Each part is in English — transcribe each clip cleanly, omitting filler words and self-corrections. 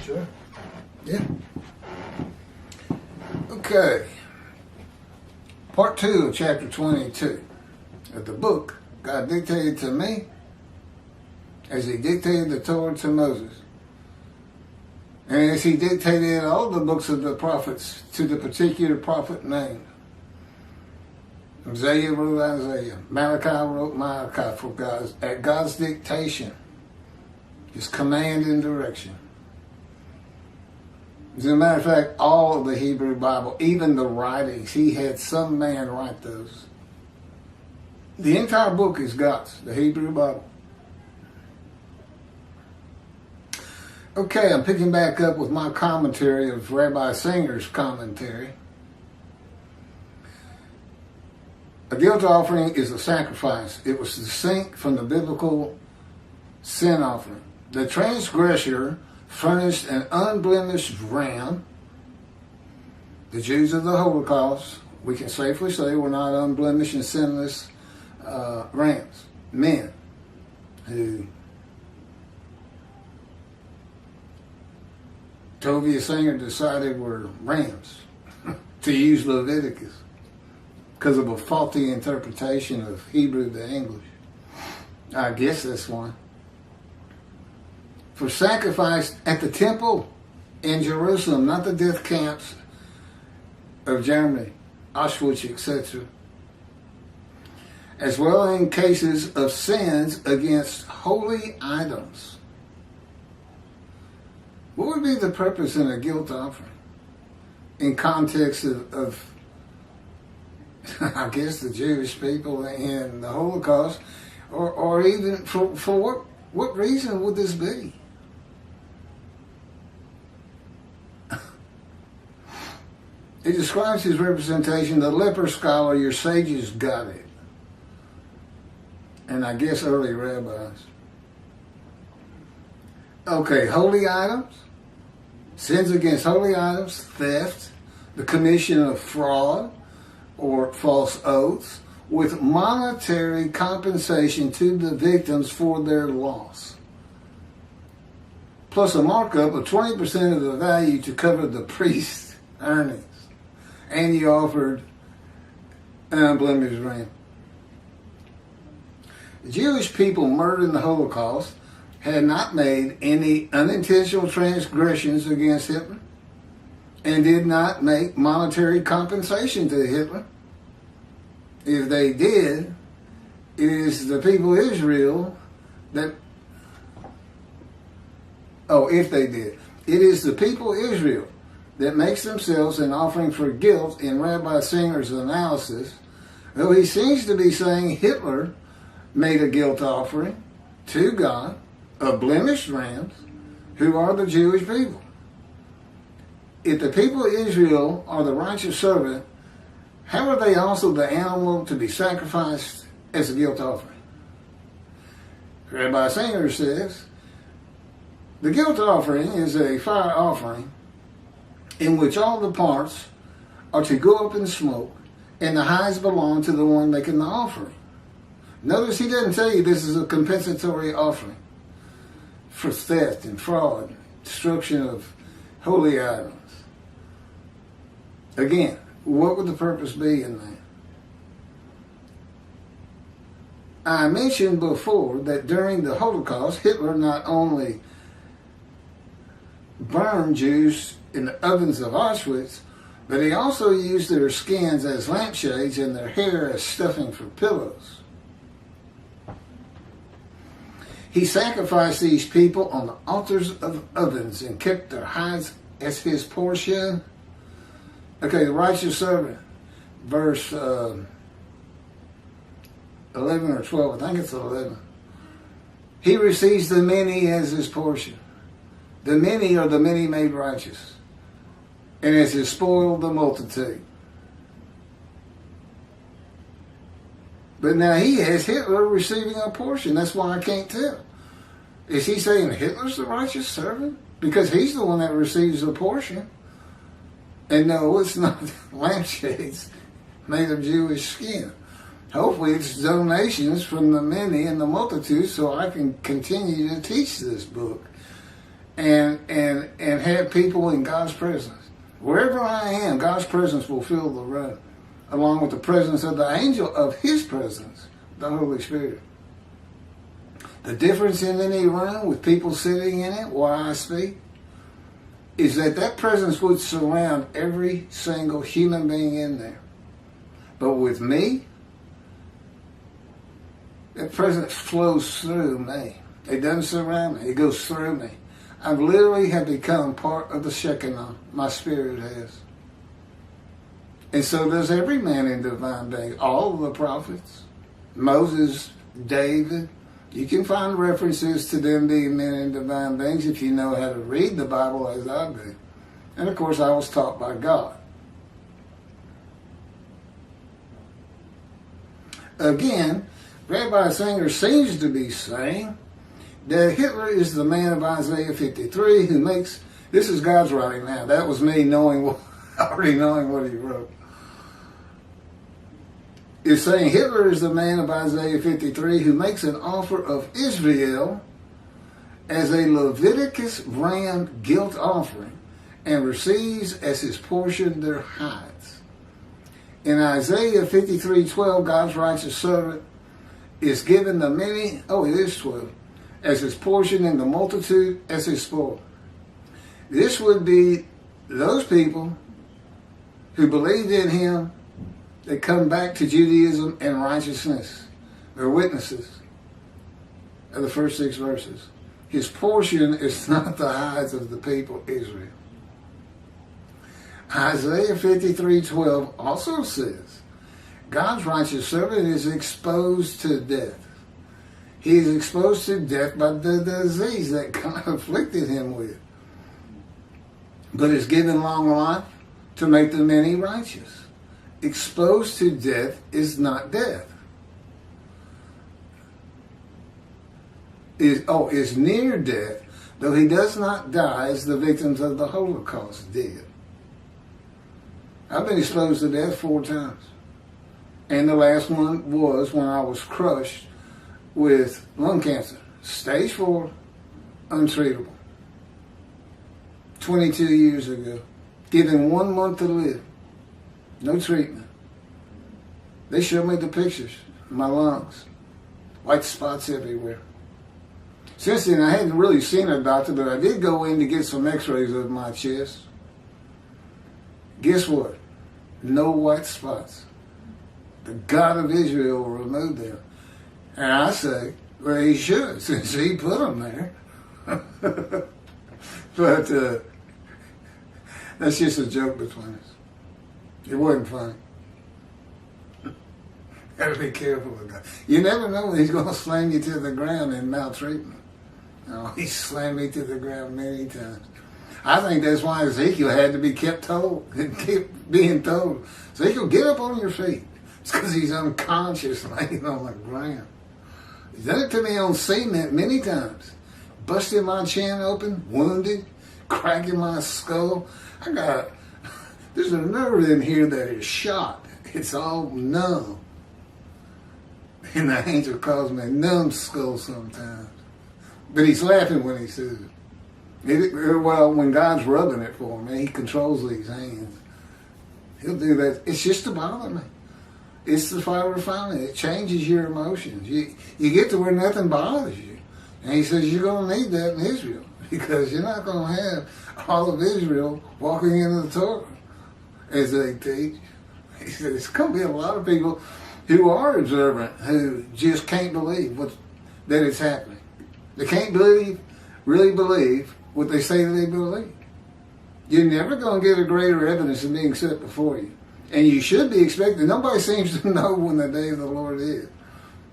Sure. Yeah. Okay. Part 2 of chapter 22 of the book God dictated to me as he dictated the Torah to Moses. And as he dictated all the books of the prophets to the particular prophet named. Isaiah wrote Isaiah. Malachi wrote Malachi for at God's dictation. His command and direction. As a matter of fact, all of the Hebrew Bible, even the writings, he had some man write those. The entire book is God's, the Hebrew Bible. Okay, I'm picking back up with my commentary of Rabbi Singer's commentary. A guilt offering is a sacrifice. It was distinct from the biblical sin offering. The transgressor furnished an unblemished ram. The Jews of the Holocaust, we can safely say, were not unblemished and sinless rams. Men who Tovia Singer decided were rams, to use Leviticus, because of a faulty interpretation of Hebrew to English. I guess that's one. For sacrifice at the temple in Jerusalem, not the death camps of Germany, Auschwitz, etc. As well in cases of sins against holy items. What would be the purpose in a guilt offering? In context of I guess, the Jewish people in the Holocaust, or even for what reason would this be? It describes his representation. The leper scholar, your sages got it. And I guess early rabbis. Okay, holy items. Sins against holy items, theft, the commission of fraud or false oaths, with monetary compensation to the victims for their loss. Plus a markup of 20% of the value to cover the priest's earnings. And you offered an unblemished ram. The Jewish people murdered in the Holocaust had not made any unintentional transgressions against Hitler and did not make monetary compensation to Hitler. If they did, it is the people of Israel that... if they did. It is the people of Israel that makes themselves an offering for guilt in Rabbi Singer's analysis, though he seems to be saying Hitler made a guilt offering to God of blemished rams, who are the Jewish people. If the people of Israel are the righteous servant, how are they also the animal to be sacrificed as a guilt offering? Rabbi Singer says, the guilt offering is a fire offering in which all the parts are to go up in smoke, and the hides belong to the one making the offering. Notice he doesn't tell you this is a compensatory offering for theft and fraud, destruction of holy items. Again, what would the purpose be in that? I mentioned before that during the Holocaust, Hitler not only burned Jews in the ovens of Auschwitz, but he also used their skins as lampshades and their hair as stuffing for pillows. He sacrificed these people on the altars of ovens and kept their hides as his portion. Okay, the righteous servant, verse 11 or 12, I think it's 11. He receives the many as his portion. The many are the many made righteous, and as his spoil the multitude. But now he has Hitler receiving a portion. That's why I can't tell. Is he saying Hitler's the righteous servant? Because he's the one that receives a portion. And no, it's not lampshades made of Jewish skin. Hopefully it's donations from the many and the multitude so I can continue to teach this book and have people in God's presence. Wherever I am, God's presence will fill the room, along with the presence of the angel of his presence, the Holy Spirit. The difference in any room with people sitting in it while I speak is that presence would surround every single human being in there. But with me, that presence flows through me. It doesn't surround me. It goes through me. I literally have become part of the Shekinah. My spirit has. And so does every man in divine being. All of the prophets. Moses, David. You can find references to them being men in divine beings if you know how to read the Bible as I do. And of course I was taught by God. Again, Rabbi Singer seems to be saying that Hitler is the man of Isaiah 53 who makes, this is God's writing now. That was me already knowing what he wrote. Is saying Hitler is the man of Isaiah 53 who makes an offer of Israel as a Leviticus ram guilt offering and receives as his portion their hides. In Isaiah 53:12, God's righteous servant is given the many, it is 12, as his portion and the multitude as his spoil. This would be those people who believed in him that come back to Judaism and righteousness. They're witnesses of the first 6 verses. His portion is not the hides of the people Israel. Isaiah 53:12 also says, God's righteous servant is exposed to death. He is exposed to death by the disease that God afflicted him with, but is given long life to make the many righteous. Exposed to death is not death. Is near death, though he does not die as the victims of the Holocaust did. I've been exposed to death 4 times. And the last one was when I was crushed with lung cancer. Stage 4, untreatable. 22 years ago. Given 1 month to live. No treatment. They showed me the pictures of my lungs. White spots everywhere. Since then, I hadn't really seen a doctor, but I did go in to get some x-rays of my chest. Guess what? No white spots. The God of Israel removed them. And I say, well, he should, since he put them there. But that's just a joke between us. It wasn't funny. Gotta be careful with that. You never know when he's going to slam you to the ground in maltreatment. He slammed me to the ground many times. I think that's why Ezekiel had to be kept being told, Ezekiel, get up on your feet. It's because he's unconscious laying on the ground. He's done it to me on cement many times. Busting my chin open, wounded, cracking my skull. There's a nerve in here that is shot. It's all numb. And the angel calls me a numbskull sometimes. But he's laughing when he says it. Well, when God's rubbing it for me, he controls these hands. He'll do that. It's just to bother me. It's the fire refining. It changes your emotions. You get to where nothing bothers you. And he says you're going to need that in Israel. Because you're not going to have all of Israel walking into the Torah as they teach. He said there's going to be a lot of people who are observant who just can't believe that it's happening. They can't really believe what they say they believe. You're never going to get a greater evidence than being set before you. And you should be expecting. Nobody seems to know when the day of the Lord is.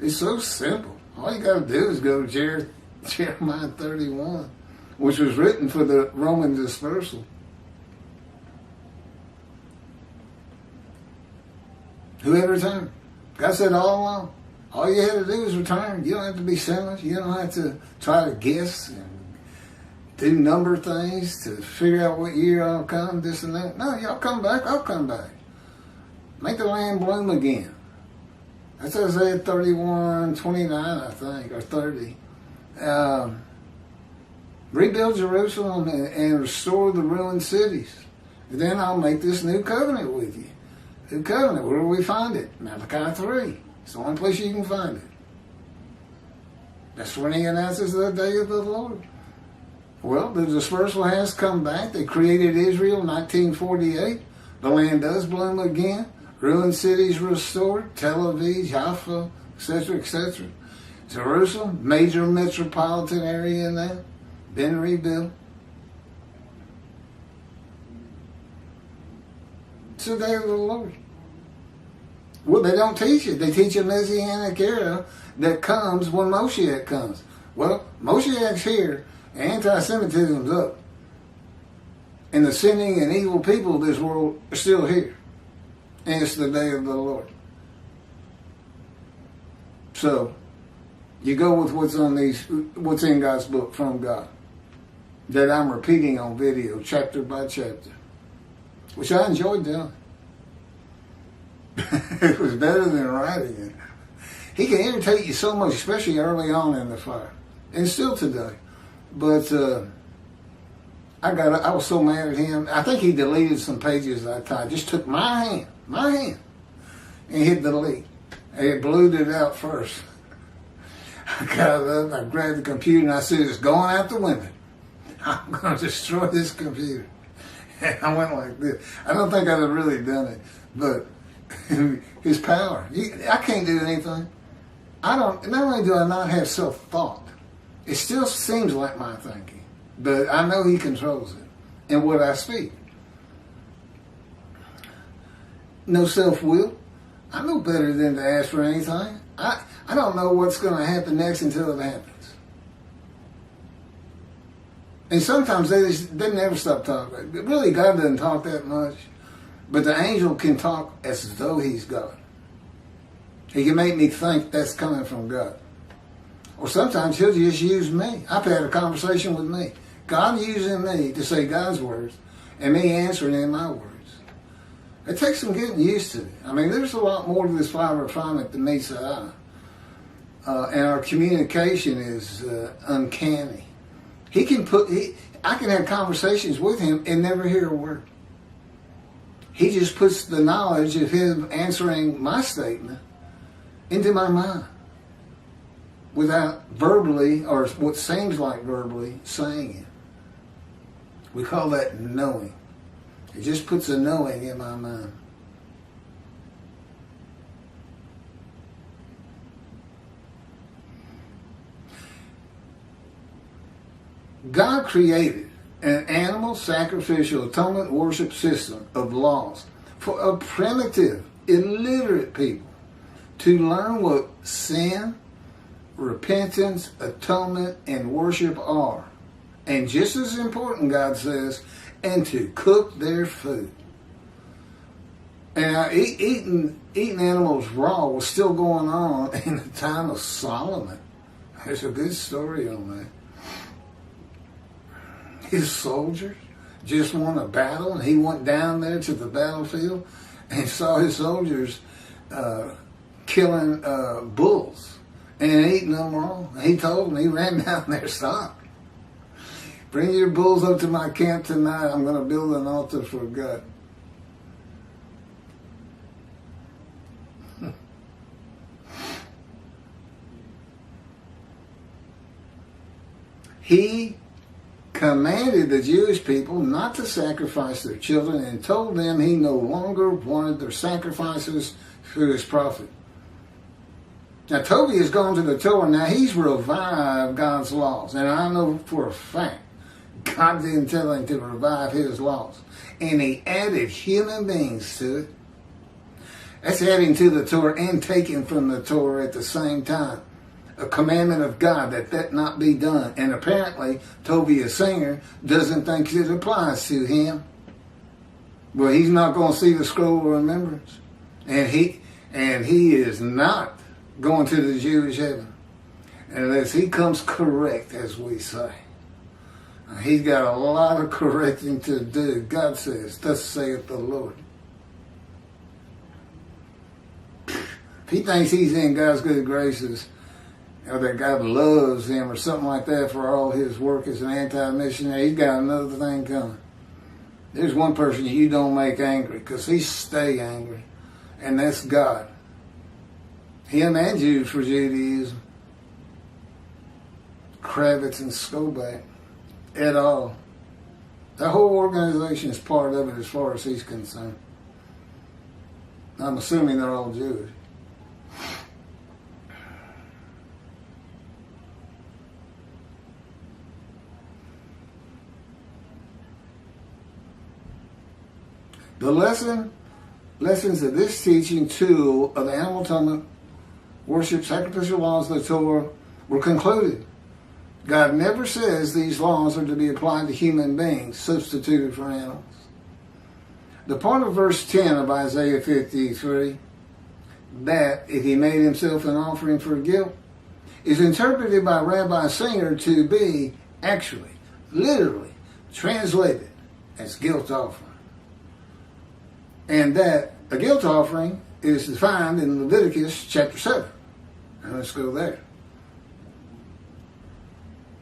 It's so simple. All you got to do is go to Jeremiah 31, which was written for the Roman dispersal. Whoever returned. God said all along, all you had to do is return. You don't have to be sinless. You don't have to try to guess and do number things to figure out what year I'll come, this and that. No, y'all come back, I'll come back. Make the land bloom again. That's Isaiah 31:29, I think, or 30. Rebuild Jerusalem and restore the ruined cities. And then I'll make this new covenant with you. New covenant, where do we find it? Malachi 3. It's the only place you can find it. That's when he announces the day of the Lord. Well, the dispersal has come back. They created Israel in 1948. The land does bloom again. Ruined cities restored. Tel Aviv, Jaffa, etc., etc. Jerusalem, major metropolitan area now, been rebuilt. It's the day of the Lord. Well, they don't teach it. They teach a Messianic era that comes when Moshiach comes. Well, Moshiach's here, anti-Semitism's up. And the sinning and evil people of this world are still here. And it's the day of the Lord. So, you go with what's in God's book from God. That I'm repeating on video, chapter by chapter. Which I enjoyed doing. It was better than writing it. He can irritate you so much, especially early on in the fire. And still today. But I was so mad at him. I think he deleted some pages that I just took my hand, and hit delete. And it blew it out first. I got up, I grabbed the computer, and I said, it's going out the window. I'm going to destroy this computer. And I went like this. I don't think I'd have really done it, but his power. I can't do anything. Not only do I not have self-thought, it still seems like my thinking, but I know he controls it and what I speak. No self-will. I know better than to ask for anything. I don't know what's going to happen next until it happens. And sometimes they never stop talking. Really, God doesn't talk that much. But the angel can talk as though he's God. He can make me think that's coming from God. Or sometimes he'll just use me. I've had a conversation with me. God using me to say God's words and me answering in my words. It takes some getting used to. I mean, there's a lot more to this fire refinement than meets the eye. And our communication is uncanny. I can have conversations with him and never hear a word. He just puts the knowledge of him answering my statement into my mind without verbally, or what seems like verbally, saying it. We call that knowing. It just puts a knowing in my mind. God created an animal sacrificial atonement worship system of laws for a primitive, illiterate people to learn what sin, repentance, atonement, and worship are. And just as important, God says, and to cook their food. And eating animals raw was still going on in the time of Solomon. There's a good story on that. His soldiers just won a battle, and he went down there to the battlefield and saw his soldiers killing bulls and eating them raw. He told them, he ran down there, stop. Bring your bulls up to my camp tonight. I'm going to build an altar for God. He commanded the Jewish people not to sacrifice their children and told them he no longer wanted their sacrifices through his prophet. Now, Tovia has gone to the Torah. Now, he's revived God's laws. And I know for a fact, God didn't tell him to revive his laws. And he added human beings to it. That's adding to the Torah and taking from the Torah at the same time. A commandment of God that not be done. And apparently, Rabbi Singer doesn't think it applies to him. Well, he's not going to see the scroll of remembrance. And he is not going to the Jewish heaven unless he comes correct, as we say. He's got a lot of correcting to do. God says, thus saith the Lord. If he thinks he's in God's good graces, or that God loves him or something like that for all his work as an anti-missionary. He's got another thing coming. There's one person you don't make angry because he stay angry, and that's God. Him and Jews for Judaism. Kravitz and Skoback et al. The whole organization is part of it as far as he's concerned. I'm assuming they're all Jewish. The lessons of this teaching tool of animal atonement, worship, sacrificial laws of the Torah were concluded. God never says these laws are to be applied to human beings, substituted for animals. The part of verse 10 of Isaiah 53, that if he made himself an offering for guilt, is interpreted by Rabbi Singer to be actually, literally, translated as guilt offering. And that a guilt offering is defined in Leviticus chapter 7. And let's go there.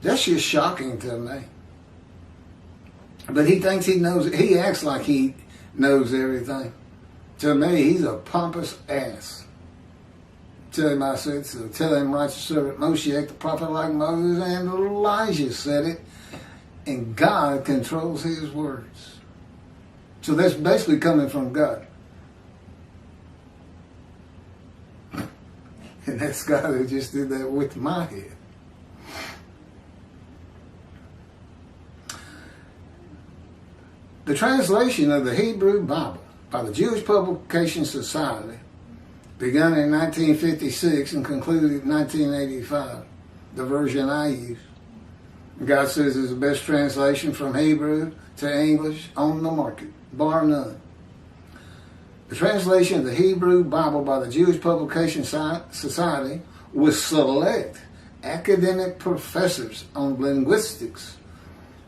That's just shocking to me. But he thinks he knows, he acts like he knows everything. To me, he's a pompous ass. Tell him I said so. Tell him righteous servant Moshe, the prophet like Moses and Elijah said it. And God controls his words. So that's basically coming from God. And that's God who just did that with my head. The translation of the Hebrew Bible by the Jewish Publication Society begun in 1956 and concluded in 1985, the version I use. God says it's the best translation from Hebrew to English on the market, bar none. The translation of the Hebrew Bible by the Jewish Publication Society was select academic professors on linguistics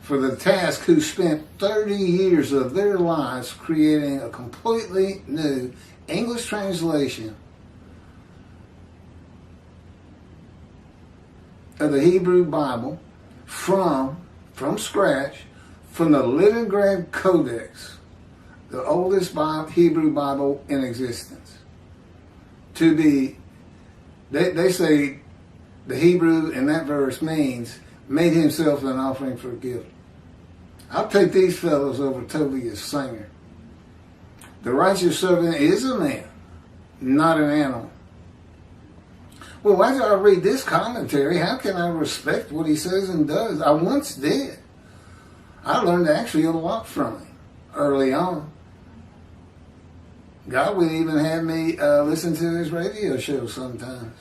for the task who spent 30 years of their lives creating a completely new English translation of the Hebrew Bible from scratch from the Leningrad Codex, the oldest Hebrew Bible in existence. To be, they say the Hebrew in that verse means made himself an offering for guilt. I'll take these fellows over Tovia Singer. The righteous servant is a man, not an animal. Well, after I read this commentary, how can I respect what he says and does? I once did. I learned actually a lot from him early on. God would even have me listen to his radio show sometimes.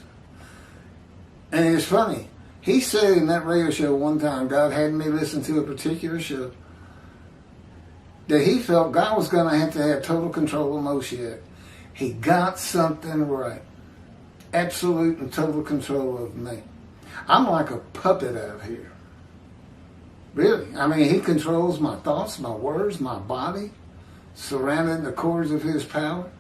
And it's funny. He said in that radio show one time, God had me listen to a particular show, that he felt God was going to have total control of Moshe. He got something right. Absolute and total control of me. I'm like a puppet out here. Really. I mean, he controls my thoughts, my words, my body, surrounding the cords of his power.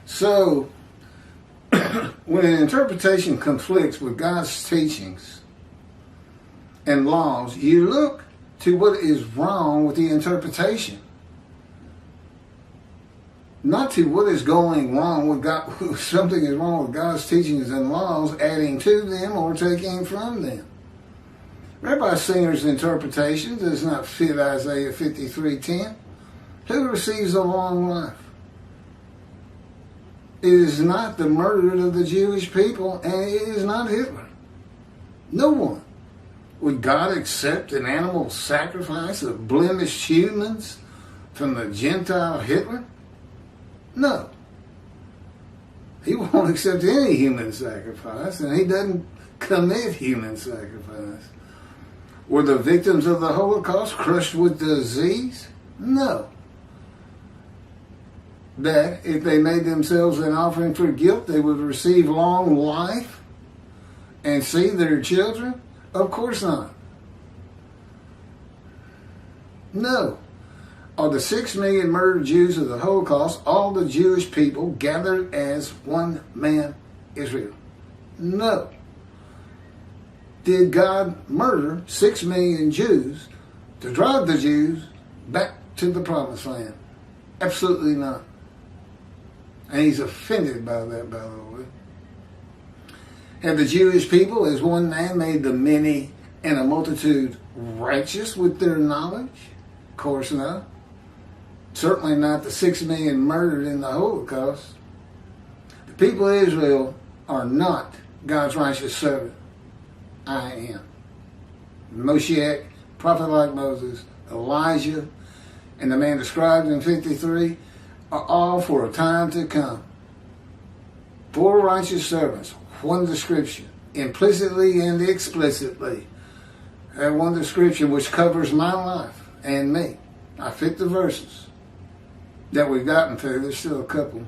So, when an interpretation conflicts with God's teachings and laws, you look to what is wrong with the interpretation. Not to what is going wrong with God, something is wrong with God's teachings and laws, adding to them or taking from them. Rabbi Singer's interpretation does not fit Isaiah 53:10. Who receives a long life? It is not the murder of the Jewish people, and it is not Hitler. No one. Would God accept an animal sacrifice of blemished humans from the Gentile Hitler? No. He won't accept any human sacrifice, and he doesn't commit human sacrifice. Were the victims of the Holocaust crushed with disease? No. That if they made themselves an offering for guilt, they would receive long life and see their children? Of course not. No. Are the 6 million murdered Jews of the Holocaust all the Jewish people gathered as one man, Israel? No. Did God murder 6 million Jews to drive the Jews back to the promised land? Absolutely not. And he's offended by that, by the way. Have the Jewish people as one man made the many and a multitude righteous with their knowledge? Of course not. Certainly not the 6 million murdered in the Holocaust. The people of Israel are not God's righteous servant. I am. Moshiach, prophet like Moses, Elijah, and the man described in 53 are all for a time to come. 4 righteous servants, one description, implicitly and explicitly. That one description which covers my life and me. I fit the verses that we've gotten through. There's still a couple.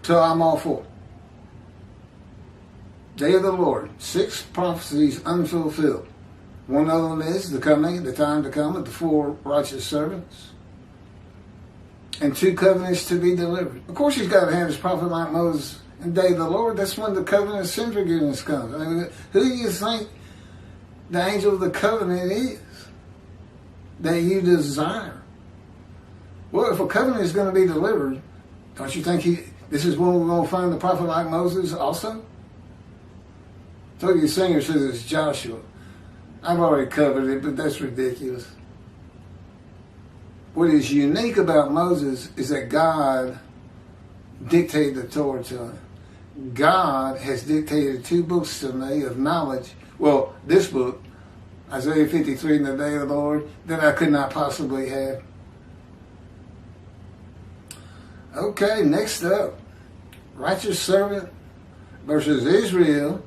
So I'm all for it. Day of the Lord, 6 prophecies unfulfilled. One of them is the coming, the time to come of the 4 righteous servants. And 2 covenants to be delivered. Of course he's got to have his prophet like Moses in the day of the Lord. That's when the covenant of sin forgiveness comes. I mean, who do you think the angel of the covenant is that you desire? Well, if a covenant is going to be delivered, don't you think this is when we're going to find the prophet like Moses also? Tovia Singer says it's Joshua. I've already covered it, but that's ridiculous. What is unique about Moses is that God dictated the Torah to him. God has dictated 2 books to me of knowledge. Well, this book, Isaiah 53 in the day of the Lord, that I could not possibly have. Okay, next up. Righteous servant versus Israel,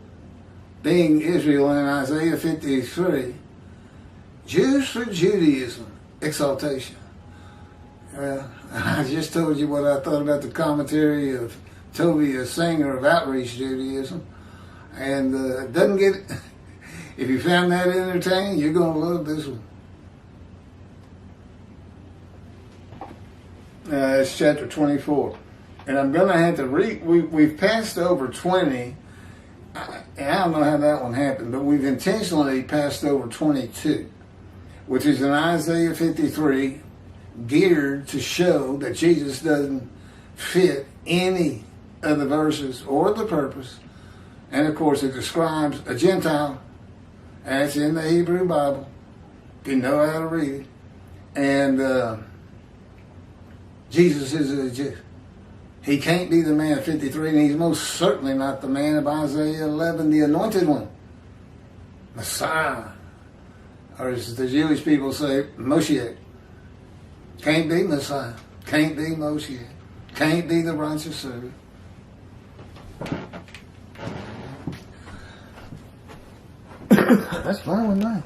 being Israel in Isaiah 53. Jews for Judaism, exaltation. I just told you what I thought about the commentary of Tovia Singer of Outreach Judaism. And it doesn't get, if you found that entertaining, you're going to love this one. It's chapter 24. And I'm going to have to read, we've passed over 20. I don't know how that one happened, but we've intentionally passed over 22, which is in Isaiah 53, geared to show that Jesus doesn't fit any of the verses or the purpose. And of course, it describes a Gentile, and it's in the Hebrew Bible, if you know how to read it. And Jesus is a Jew. He can't be the man of 53, and he's most certainly not the man of Isaiah 11, the anointed one. Messiah. Or as the Jewish people say, Moshiach. Can't be Messiah. Can't be Moshiach. Can't be the righteous servant. That's fine with me.